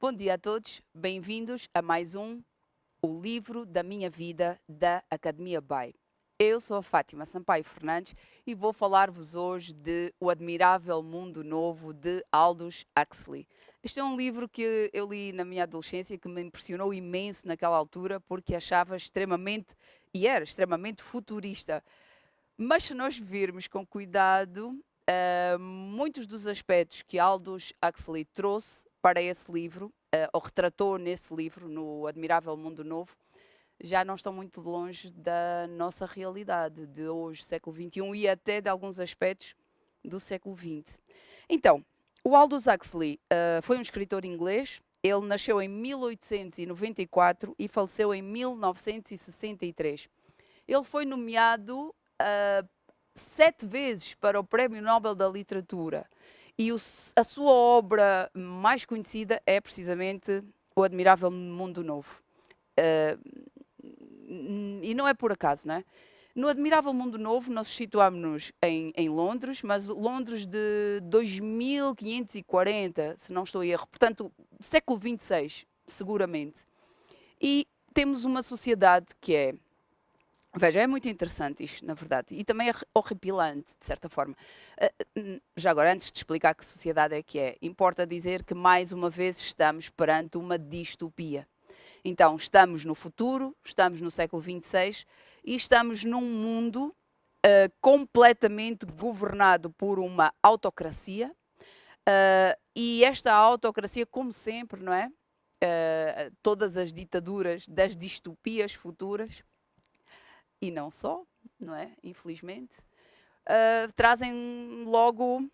Bom dia a todos, bem-vindos a mais O Livro da Minha Vida, da Academia Bai. Eu sou a Fátima Sampaio Fernandes e vou falar-vos hoje de O Admirável Mundo Novo, de Aldous Huxley. Este é um livro que eu li na minha adolescência que me impressionou imenso naquela altura porque achava extremamente, e era extremamente futurista. Mas se nós virmos com cuidado, muitos dos aspectos que Aldous Huxley trouxe para esse livro, ou retratou nesse livro, no Admirável Mundo Novo, já não estão muito longe da nossa realidade de hoje, século XXI, e até de alguns aspectos do século XX. Então, o Aldous Huxley foi um escritor inglês. Ele nasceu em 1894 e faleceu em 1963. Ele foi nomeado 7 vezes para o Prémio Nobel da Literatura. E a sua obra mais conhecida é precisamente O Admirável Mundo Novo. E não é por acaso, não é? No Admirável Mundo Novo, nós situámos-nos em Londres, mas Londres de 2540, se não estou em erro, portanto, século XXVI, seguramente. E temos uma sociedade que é. Veja, é muito interessante isto, na verdade, e também é horripilante, de certa forma. Já agora, antes de explicar que sociedade é que é, importa dizer que, mais uma vez, estamos perante uma distopia. Então, estamos no futuro, estamos no século XXVI e estamos num mundo completamente governado por uma autocracia, e esta autocracia, como sempre, não é? Todas as ditaduras das distopias futuras, e não só, não é? Infelizmente, trazem logo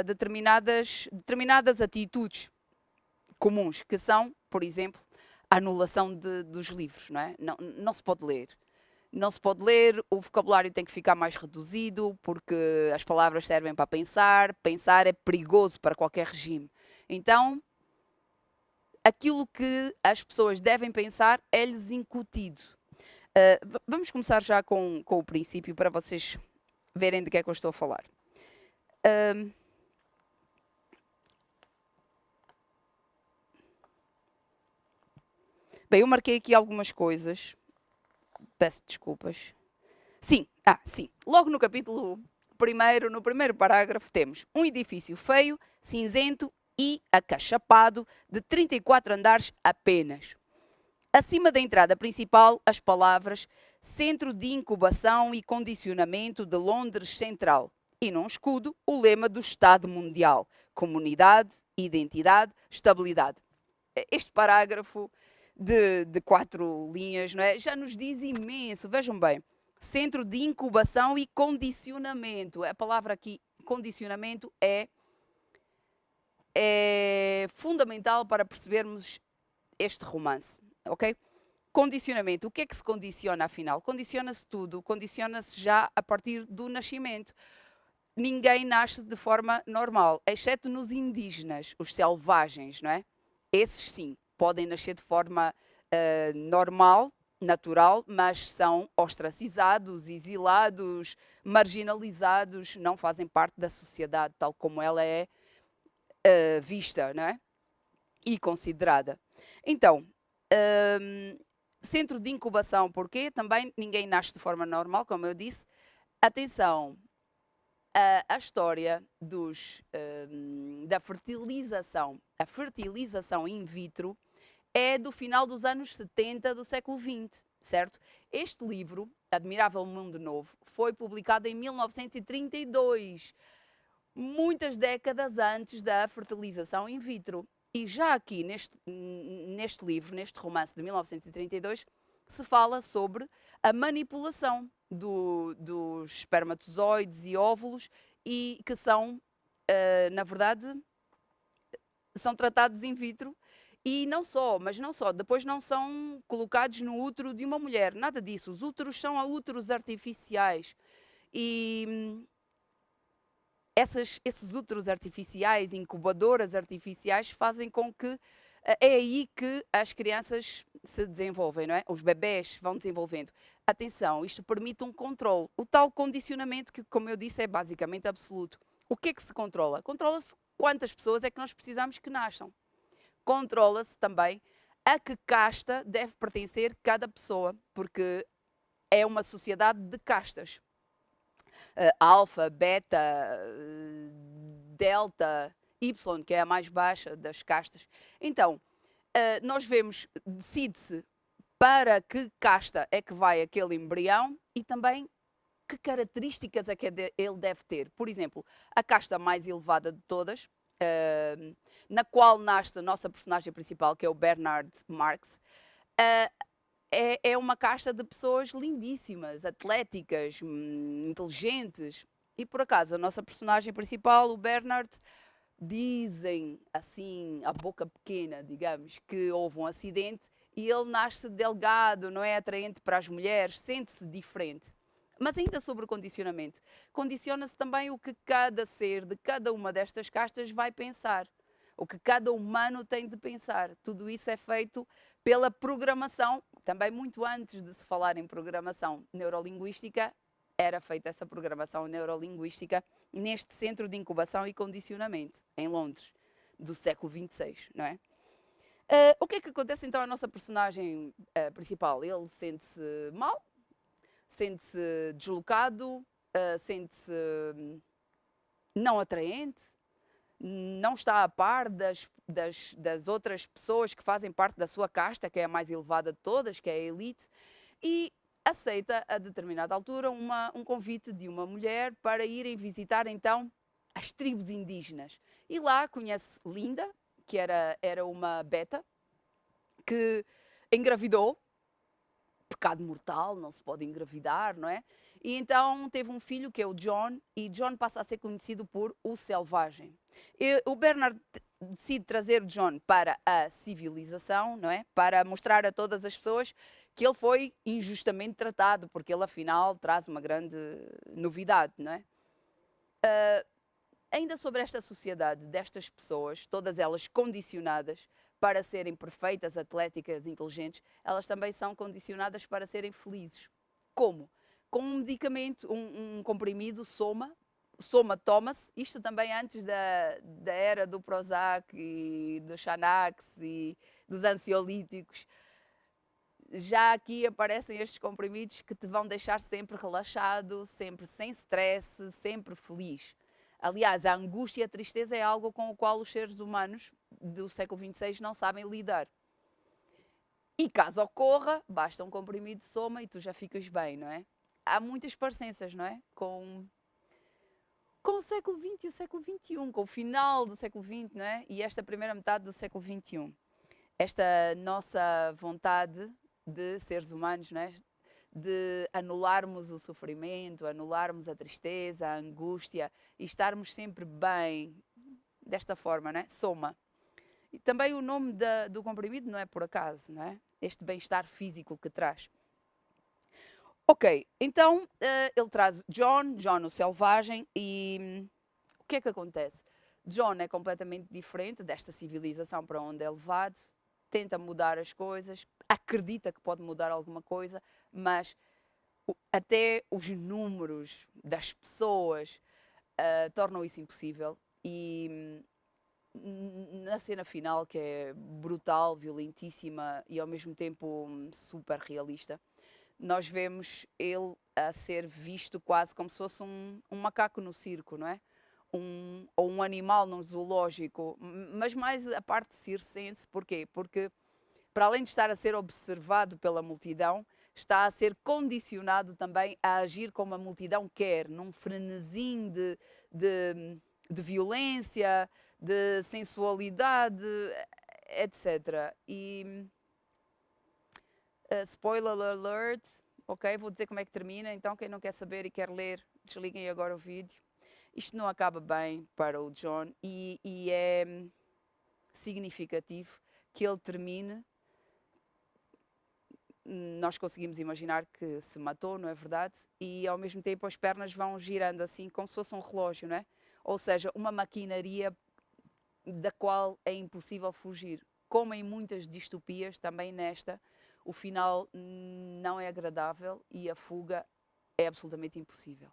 determinadas atitudes comuns, que são, por exemplo, a anulação dos livros, não é? Não se pode ler. Não se pode ler, o vocabulário tem que ficar mais reduzido, porque as palavras servem para pensar. Pensar é perigoso para qualquer regime. Então, aquilo que as pessoas devem pensar é-lhes incutido. Vamos começar já com o princípio para vocês verem de que é que eu estou a falar. Bem, eu marquei aqui algumas coisas. Peço desculpas. Sim, sim. Logo no capítulo primeiro, no primeiro parágrafo, temos um edifício feio, cinzento e acachapado, de 34 andares apenas. Acima da entrada principal, as palavras Centro de Incubação e Condicionamento de Londres Central. E num escudo, o lema do Estado Mundial: Comunidade, Identidade, Estabilidade. Este parágrafo de 4 linhas, não é? Já nos diz imenso. Vejam bem. Centro de Incubação e Condicionamento. A palavra aqui, condicionamento, é fundamental para percebermos este romance. Ok? Condicionamento. O que é que se condiciona, afinal? Condiciona-se tudo. Condiciona-se já a partir do nascimento. Ninguém nasce de forma normal, exceto nos indígenas, os selvagens, não é? Esses sim, podem nascer de forma normal, natural, mas são ostracizados, exilados, marginalizados, não fazem parte da sociedade tal como ela é vista, não é? E considerada. Então, centro de incubação, porque também ninguém nasce de forma normal, como eu disse. Atenção, a história da fertilização, a fertilização in vitro, é do final dos anos 70 do século XX, certo? Este livro, Admirável Mundo Novo, foi publicado em 1932, muitas décadas antes da fertilização in vitro. E já aqui neste livro, neste romance de 1932, se fala sobre a manipulação dos espermatozoides e óvulos, e que são, na verdade, são tratados in vitro. E não só, mas não só, depois não são colocados no útero de uma mulher, nada disso. Os úteros são úteros artificiais. E esses úteros artificiais, incubadoras artificiais, fazem com que é aí que as crianças se desenvolvem, não é? Os bebés vão desenvolvendo. Atenção, isto permite um controle. O tal condicionamento que, como eu disse, é basicamente absoluto. O que é que se controla? Controla-se quantas pessoas é que nós precisamos que nasçam. controla-se também a que casta deve pertencer cada pessoa, porque é uma sociedade de castas. Alfa, beta, delta, Y, que é a mais baixa das castas. Então, nós vemos, decide-se para que casta é que vai aquele embrião e também que características é que ele deve ter. Por exemplo, a casta mais elevada de todas, na qual nasce a nossa personagem principal, que é o Bernard Marx, é uma casta de pessoas lindíssimas, atléticas, inteligentes. E por acaso, a nossa personagem principal, o Bernard, dizem assim, a boca pequena, digamos, que houve um acidente e ele nasce delgado, não é atraente para as mulheres, sente-se diferente. Mas ainda sobre o condicionamento, condiciona-se também o que cada ser de cada uma destas castas vai pensar, o que cada humano tem de pensar. Tudo isso é feito pela programação, também muito antes de se falar em programação neurolinguística, era feita essa programação neurolinguística neste centro de incubação e condicionamento, em Londres, do século XXVI, não é? O que é que acontece então à nossa personagem principal? Ele sente-se mal, sente-se deslocado, sente-se não atraente, não está a par das outras pessoas que fazem parte da sua casta, que é a mais elevada de todas, que é a elite, e aceita a determinada altura um convite de uma mulher para irem visitar então as tribos indígenas. E lá conhece Linda, que era uma beta, que engravidou, pecado mortal, não se pode engravidar, não é? E então teve um filho que é o John, e John passa a ser conhecido por o Selvagem. O Bernard decide trazer John para a civilização, não é? Para mostrar a todas as pessoas que ele foi injustamente tratado, porque ele afinal traz uma grande novidade, não é? Ainda sobre esta sociedade destas pessoas, todas elas condicionadas para serem perfeitas, atléticas, inteligentes, elas também são condicionadas para serem felizes. Como? Com um medicamento, um comprimido, Soma. Soma toma-se, isto também antes da era do Prozac e do Xanax e dos ansiolíticos. Já aqui aparecem estes comprimidos que te vão deixar sempre relaxado, sempre sem stress, sempre feliz. Aliás, a angústia e a tristeza é algo com o qual os seres humanos do século XXVI não sabem lidar. E caso ocorra, basta um comprimido de Soma e tu já ficas bem, não é? Há muitas parecenças, não é? Com o século XX e o século XXI, com o final do século XX, não é? E esta primeira metade do século XXI. Esta nossa vontade de seres humanos, não é? De anularmos o sofrimento, anularmos a tristeza, a angústia e estarmos sempre bem, desta forma, não é? Soma. E também o nome do comprimido não é por acaso, não é? Este bem-estar físico que traz. Ok, então ele traz John o selvagem, e o que é que acontece? John é completamente diferente desta civilização para onde é levado, tenta mudar as coisas, acredita que pode mudar alguma coisa, mas até os números das pessoas tornam isso impossível. E na cena final, que é brutal, violentíssima e ao mesmo tempo super realista, nós vemos ele a ser visto quase como se fosse um macaco no circo, não é? Ou um animal num zoológico, mas mais a parte circense. Porquê? Porque para além de estar a ser observado pela multidão, está a ser condicionado também a agir como a multidão quer, num frenesim de violência, de sensualidade, etc. E spoiler alert, ok? Vou dizer como é que termina, então quem não quer saber e quer ler, desliguem agora o vídeo. Isto não acaba bem para o John e é significativo que ele termine. Nós conseguimos imaginar que se matou, não é verdade? E ao mesmo tempo as pernas vão girando assim como se fosse um relógio, não é? Ou seja, uma maquinaria da qual é impossível fugir. Como em muitas distopias, também nesta, o final não é agradável e a fuga é absolutamente impossível.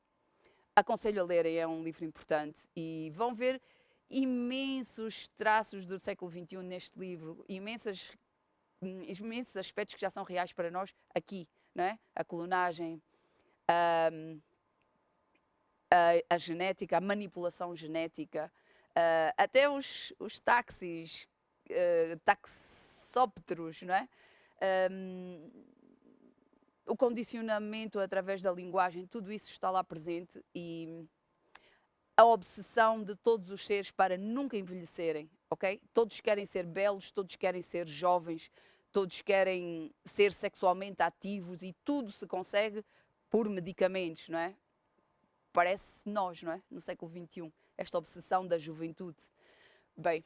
Aconselho a lerem, é um livro importante e vão ver imensos traços do século XXI neste livro, imensos aspectos que já são reais para nós aqui, não é? A clonagem, a genética, a manipulação genética, até os táxis, taxópteros, não é? O condicionamento através da linguagem, tudo isso está lá presente e a obsessão de todos os seres para nunca envelhecerem, ok? Todos querem ser belos, todos querem ser jovens, todos querem ser sexualmente ativos e tudo se consegue por medicamentos, não é? Parece nós, não é? No século XXI, esta obsessão da juventude. Bem,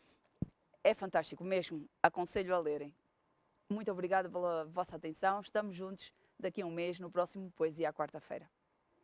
é fantástico mesmo, aconselho a lerem. Muito obrigada pela vossa atenção, estamos juntos daqui a um mês no próximo Poesia à Quarta-feira.